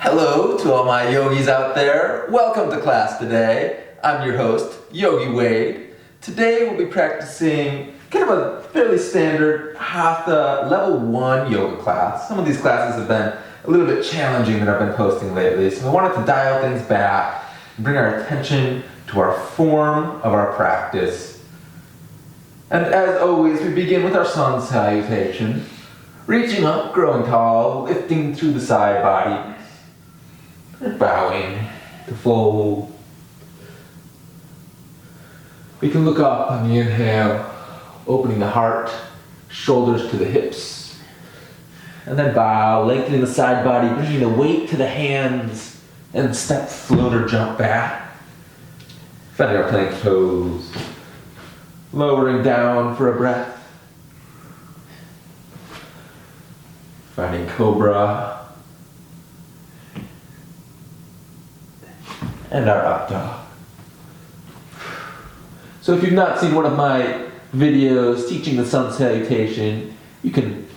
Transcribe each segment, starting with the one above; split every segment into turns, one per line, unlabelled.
Hello to all my yogis out there. Welcome to class today. I'm your host, Yogi Wade. Today we'll be practicing kind of a fairly standard Hatha level 1 yoga class. Some of these classes have been a little bit challenging that I've been posting lately, so I wanted to dial things back and bring our attention to our form of our practice. And as always, we begin with our sun salutation, reaching up, growing tall, lifting through the side body, and bowing to fold. We can look up on the inhale, opening the heart, shoulders to the hips, and then bow, lengthening the side body, bringing the weight to the hands, and step, float, or jump back. Finding our plank pose, lowering down for a breath, finding cobra, and our up dog. So if you've not seen one of my videos teaching the sun salutation, you can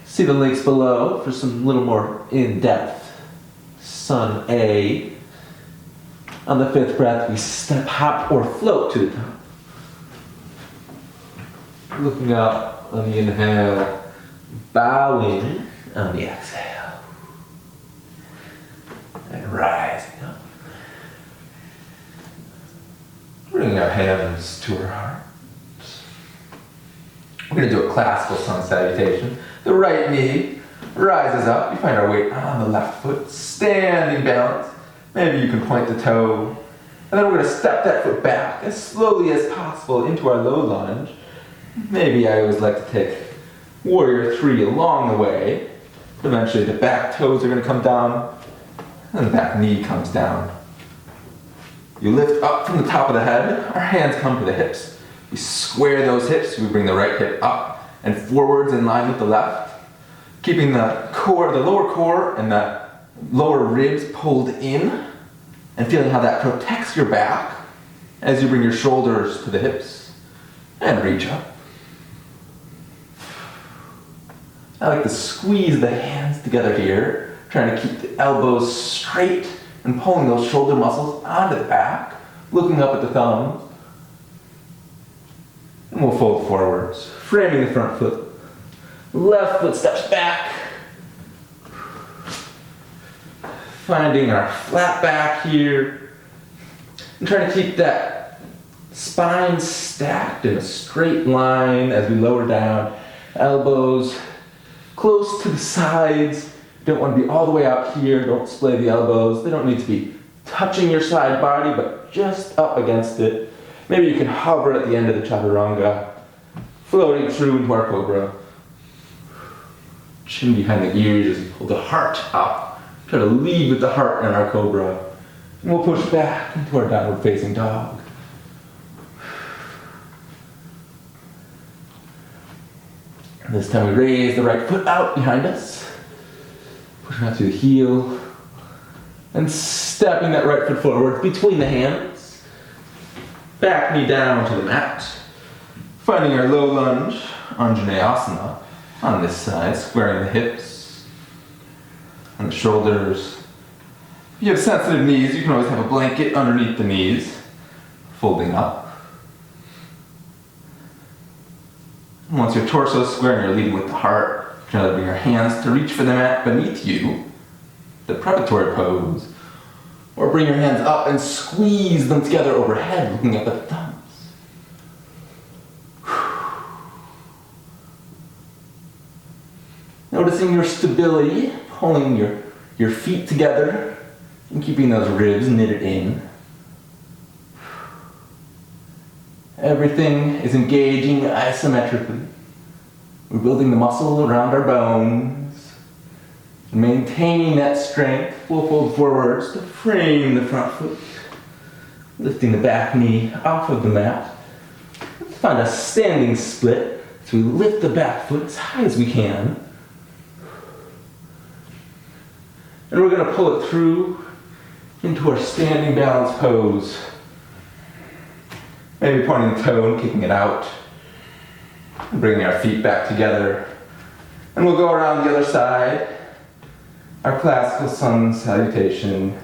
see the links below for some little more in-depth sun A. On the fifth breath, we step, hop, or float to the top. Looking up on the inhale, bowing on the exhale, and rising up. Bringing our hands to our hearts. We're going to do a classical sun salutation. The right knee rises up. We find our weight on the left foot, standing balance. Maybe you can point the toe. And then we're going to step that foot back as slowly as possible into our low lunge. Maybe I always like to take warrior 3 along the way. Eventually the back toes are going to come down and the back knee comes down. You lift up from the top of the head, our hands come to the hips. We square those hips, we bring the right hip up and forwards in line with the left, keeping the core, the lower core and the lower ribs pulled in, and feeling how that protects your back as you bring your shoulders to the hips and reach up. I like to squeeze the hands together here, trying to keep the elbows straight and pulling those shoulder muscles onto the back, looking up at the thumbs. And we'll fold forwards, framing the front foot. Left foot steps back. Finding our flat back here. And trying to keep that spine stacked in a straight line as we lower down. Elbows close to the sides. You don't want to be all the way out here. Don't splay the elbows. They don't need to be touching your side body, but just up against it. Maybe you can hover at the end of the chaturanga, floating through into our cobra. Chin behind the ears as we pull the heart up. Try to lead with the heart in our cobra. And we'll push back into our downward facing dog. And this time we raise the right foot out behind us. Pushing out through the heel. And stepping that right foot forward between the hands. Back knee down to the mat. Finding our low lunge, Anjaneyasana, on this side, squaring the hips and the shoulders. If you have sensitive knees, you can always have a blanket underneath the knees, folding up. And once your torso is square and you're leading with the heart, try to bring your hands to reach for the mat beneath you, the preparatory pose. Or bring your hands up and squeeze them together overhead, looking up at the thumbs. Noticing your stability, pulling your feet together and keeping those ribs knitted in. Everything is engaging isometrically. We're building the muscle around our bones. Maintaining that strength, we'll fold forwards to frame the front foot. Lifting the back knee off of the mat. Let's find a standing split so we lift the back foot as high as we can. And we're going to pull it through into our standing balance pose. Maybe pointing the toe and kicking it out. Bringing our feet back together. And we'll go around the other side. our classical sun salutation.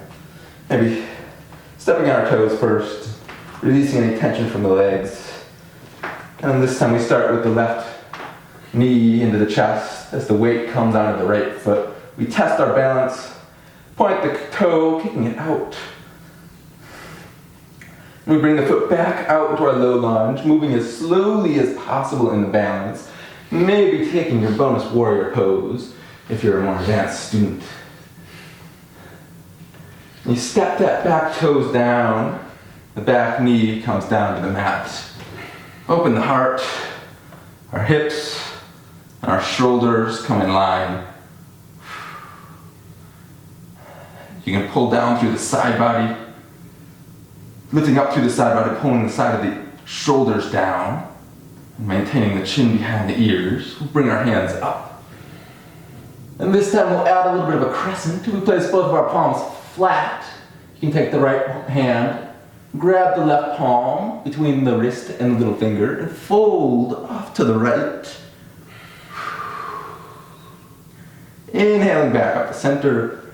Maybe stepping on our toes first, releasing any tension from the legs. And then this time we start with the left knee into the chest as the weight comes onto the right foot. We test our balance, point the toe, kicking it out. And we bring the foot back out into our low lunge, moving as slowly as possible in the balance, maybe taking your bonus warrior pose if you're a more advanced student. And you step that back toes down, the back knee comes down to the mat. Open the heart, our hips, and our shoulders come in line. You can pull down through the side body, lifting up through the side body, pulling the side of the shoulders down, and maintaining the chin behind the ears. We'll bring our hands up. And this time we'll add a little bit of a crescent. We place both of our palms flat. You can take the right hand, grab the left palm between the wrist and the little finger, and fold off to the right. Inhaling back up the center,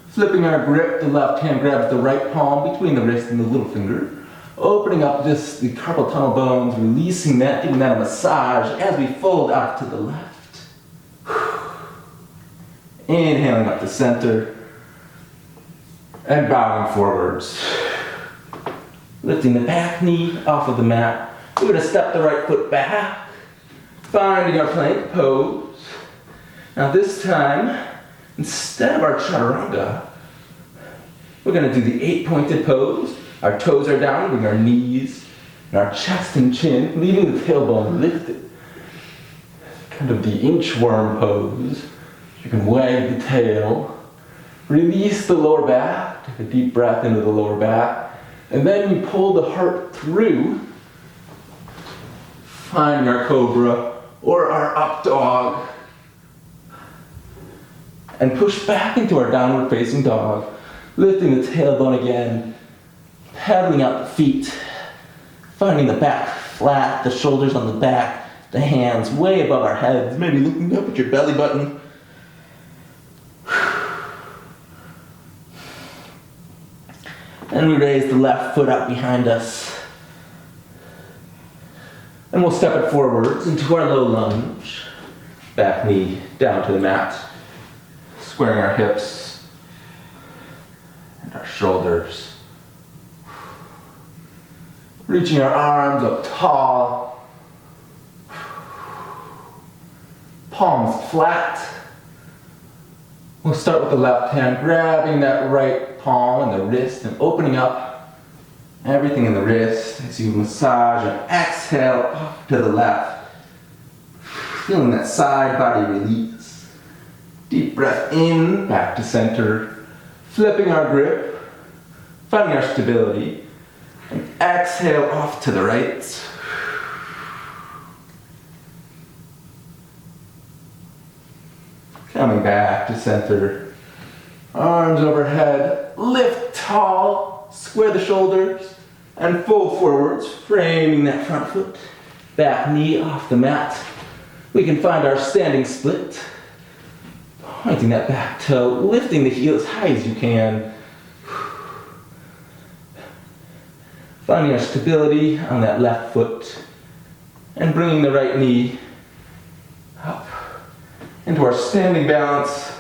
flipping our grip, the left hand grabs the right palm between the wrist and the little finger, opening up the carpal tunnel bones, releasing that, giving that a massage as we fold out to the left. Inhaling up the center, and bowing forwards. Lifting the back knee off of the mat. We're going to step the right foot back, finding our plank pose. Now this time, instead of our chaturanga, we're going to do the 8-pointed pose. Our toes are down, bring our knees and our chest and chin, leaving the tailbone lifted. Kind of the inchworm pose. You can wag the tail, release the lower back, take a deep breath into the lower back, and then we pull the heart through, finding our cobra or our up dog, and push back into our downward facing dog, lifting the tailbone again, paddling out the feet, finding the back flat, the shoulders on the back, the hands way above our heads, maybe looking up at your belly button. And we raise the left foot out behind us. And we'll step it forwards into our low lunge. Back knee down to the mat. Squaring our hips and our shoulders. Reaching our arms up tall. Palms flat. We'll start with the left hand, grabbing that right palm and the wrist and opening up everything in the wrist as you massage and exhale up to the left. Feeling that side body release. Deep breath in, back to center, flipping our grip, finding our stability, and exhale off to the right. Coming back to center, arms overhead, lift tall, square the shoulders, and fold forwards, framing that front foot, back knee off the mat. We can find our standing split. Pointing that back toe, lifting the heel as high as you can. Finding our stability on that left foot and bringing the right knee up into our standing balance.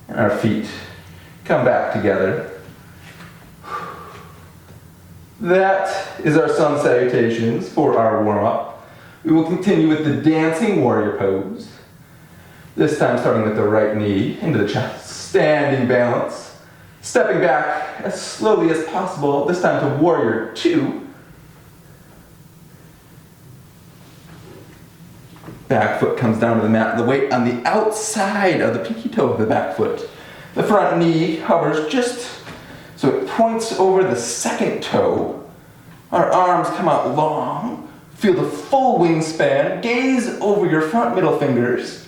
And our feet come back together. That is our sun salutations for our warm-up. We will continue with the dancing warrior pose. This time starting with the right knee into the chest, standing balance. Stepping back as slowly as possible, this time to warrior 2. Back foot comes down to the mat, the weight on the outside of the pinky toe of the back foot. The front knee hovers just so it points over the second toe. Our arms come out long. Feel the full wingspan. Gaze over your front middle fingers.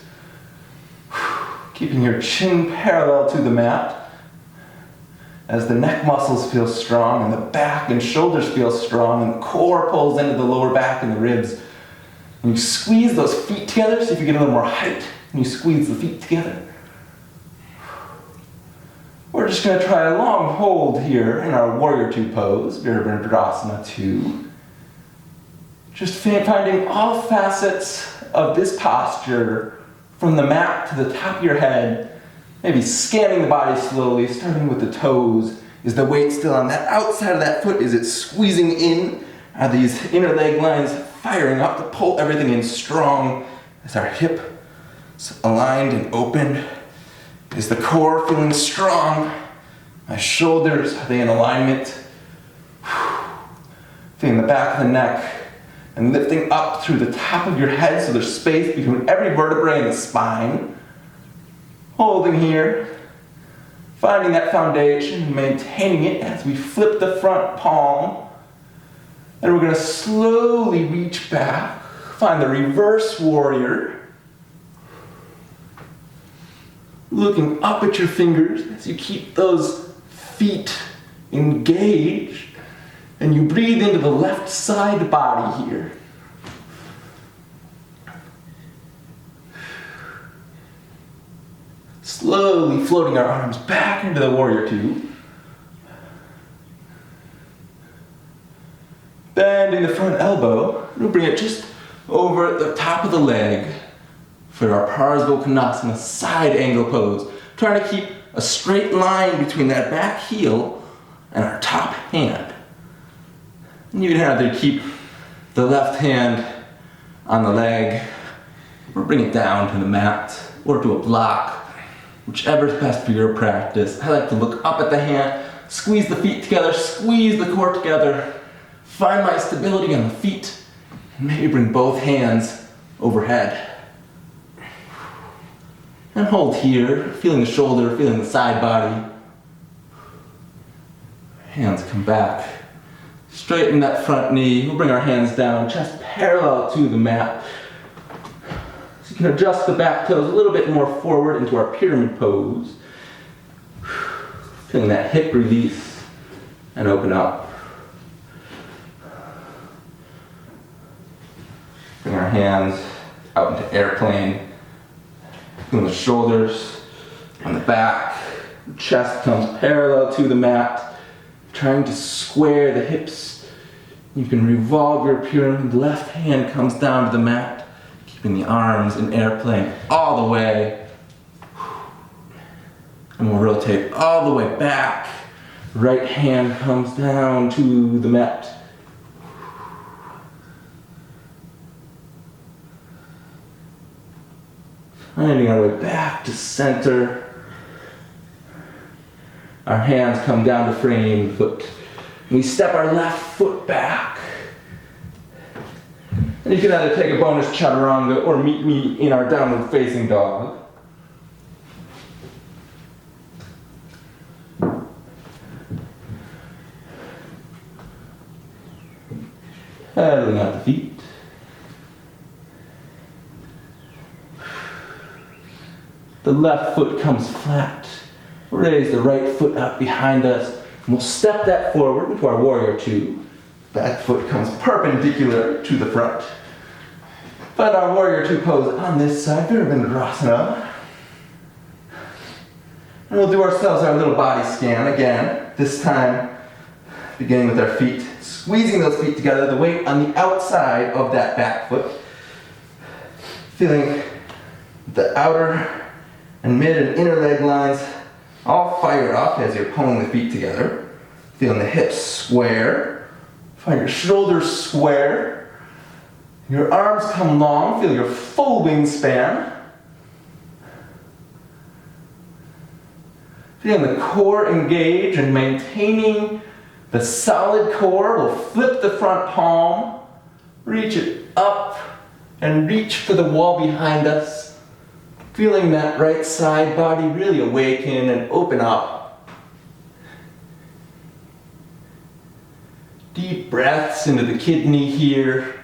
Keeping your chin parallel to the mat. As the neck muscles feel strong and the back and shoulders feel strong and the core pulls into the lower back and the ribs. And you squeeze those feet together so you can get a little more height and you squeeze the feet together. We're just going to try a long hold here in our Warrior 2 pose, Virabhadrasana 2. Just finding all facets of this posture from the mat to the top of your head, maybe scanning the body slowly, starting with the toes. Is the weight still on that outside of that foot? Is it squeezing in? Are these inner leg lines firing up to pull everything in strong? Is our hip aligned and open? Is the core feeling strong? My shoulders, are they in alignment? Feeling the back of the neck and lifting up through the top of your head so there's space between every vertebrae and the spine. Holding here. Finding that foundation, maintaining it as we flip the front palm. And we're going to slowly reach back. Find the reverse warrior. Looking up at your fingers as you keep those feet engaged. And you breathe into the left side body here. Slowly floating our arms back into the Warrior 2. Bending the front elbow. We'll bring it just over the top of the leg for our Parsvakonasana side angle pose. Trying to keep a straight line between that back heel and our top hand. And you can either keep the left hand on the leg or bring it down to the mat or to a block. Whichever is best for your practice. I like to look up at the hand, squeeze the feet together, squeeze the core together, find my stability on the feet, and maybe bring both hands overhead. And hold here, feeling the shoulder, feeling the side body. Hands come back. Straighten that front knee. We'll bring our hands down, chest parallel to the mat. You can adjust the back toes a little bit more forward into our pyramid pose. Feeling that hip release and open up. Bring our hands out into airplane. Feeling the shoulders on the back. Chest comes parallel to the mat. Trying to square the hips. You can revolve your pyramid. Left hand comes down to the mat. Keeping the arms in airplane all the way. And we'll rotate all the way back. Right hand comes down to the mat. Finding our way back to center. Our hands come down to frame foot. We step our left foot back. And you can either take a bonus chaturanga or meet me in our downward facing dog. Pedaling out the feet. The left foot comes flat. Raise the right foot up behind us. And we'll step that forward into our Warrior 2. Back foot comes perpendicular to the front. Find our Warrior 2 pose on this side, Virabhadrasana. And we'll do ourselves our little body scan again. This time, beginning with our feet, squeezing those feet together, the weight on the outside of that back foot. Feeling the outer and mid and inner leg lines all fire up as you're pulling the feet together. Feeling the hips square. Find your shoulders square. Your arms come long. Feel your full wingspan. Feeling the core engage and maintaining the solid core. We'll flip the front palm. Reach it up and reach for the wall behind us. Feeling that right side body really awaken and open up. Deep breaths into the kidney here.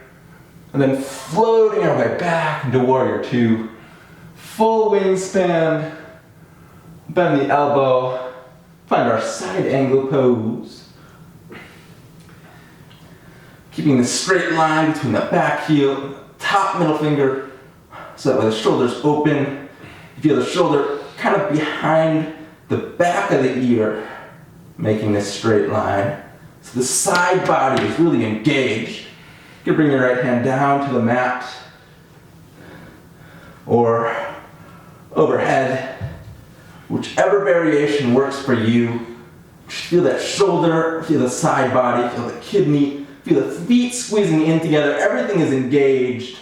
And then floating our way back into Warrior 2. Full wingspan. Bend the elbow. Find our side angle pose. Keeping the straight line between the back heel, top middle finger. so that way the shoulder's open. You feel the shoulder kind of behind the back of the ear, making this straight line. So the side body is really engaged. You can bring your right hand down to the mat or overhead, whichever variation works for you. Just feel that shoulder, feel the side body, feel the kidney, feel the feet squeezing in together. Everything is engaged.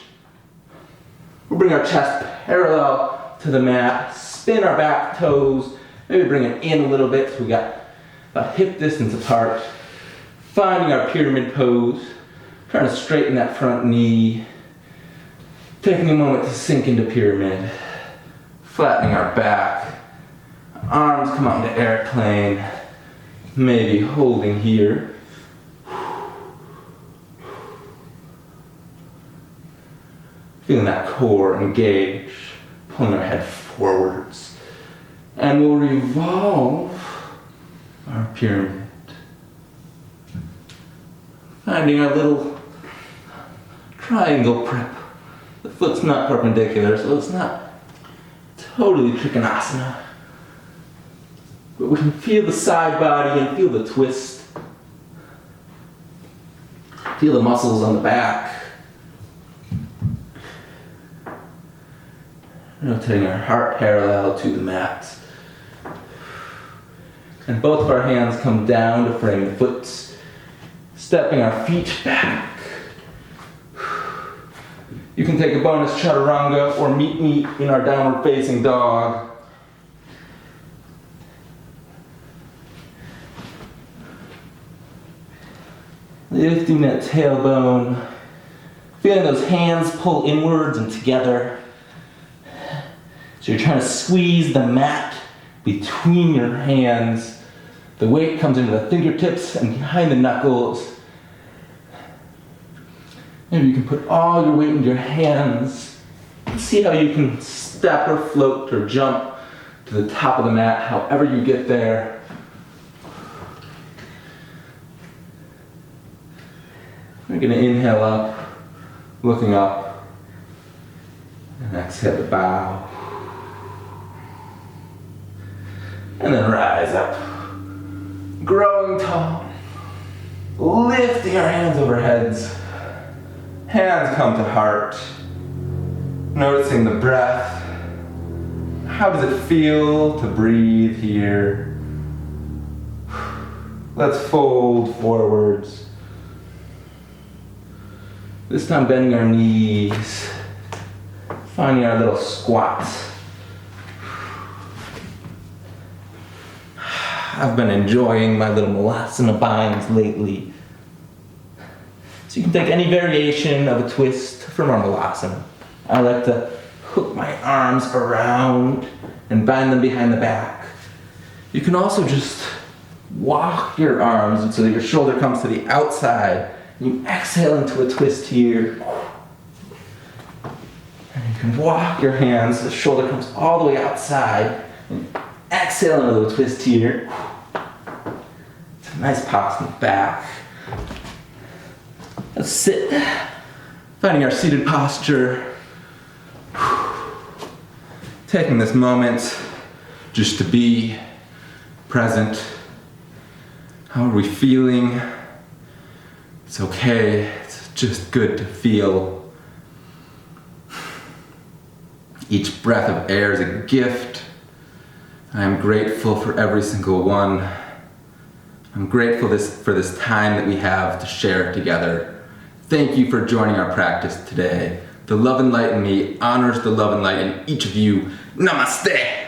We'll bring our chest parallel to the mat, spin our back toes, maybe bring it in a little bit so we got about hip distance apart. Finding our pyramid pose, trying to straighten that front knee, taking a moment to sink into pyramid, flattening our back, arms come out into airplane, maybe holding here. Feeling that core engage, pulling our head forwards. And we'll revolve our pyramid. Finding our little triangle prep. The foot's not perpendicular, so it's not totally Trikonasana. But we can feel the side body and feel the twist. Feel the muscles on the back. Rotating our heart parallel to the mat. And both of our hands come down to frame the foot. Stepping our feet back. You can take a bonus chaturanga or meet me in our downward facing dog. Lifting that tailbone. Feeling those hands pull inwards and together. So you're trying to squeeze the mat between your hands. The weight comes into the fingertips and behind the knuckles. Maybe you can put all your weight into your hands. See how you can step or float or jump to the top of the mat, however you get there. We're going to inhale up, looking up, and exhale to bow. And then rise up, growing tall, lifting our hands over heads. Hands come to heart, noticing the breath. How does it feel to breathe here? Let's fold forwards. This time bending our knees, finding our little squats. I've been enjoying my little Malasana binds lately. So you can take any variation of a twist from our Malasana. I like to hook my arms around and bind them behind the back. You can also just walk your arms so that your shoulder comes to the outside. You exhale into a twist here. And you can walk your hands so the shoulder comes all the way outside. And exhale into a twist here. It's a nice pop in the back. Let's sit, finding our seated posture. Taking this moment just to be present. How are we feeling? It's okay, it's just good to feel. Each breath of air is a gift. I am grateful for every single one. I'm grateful for this time that we have to share together. Thank you for joining our practice today. The love and light in me honors the love and light in each of you. Namaste.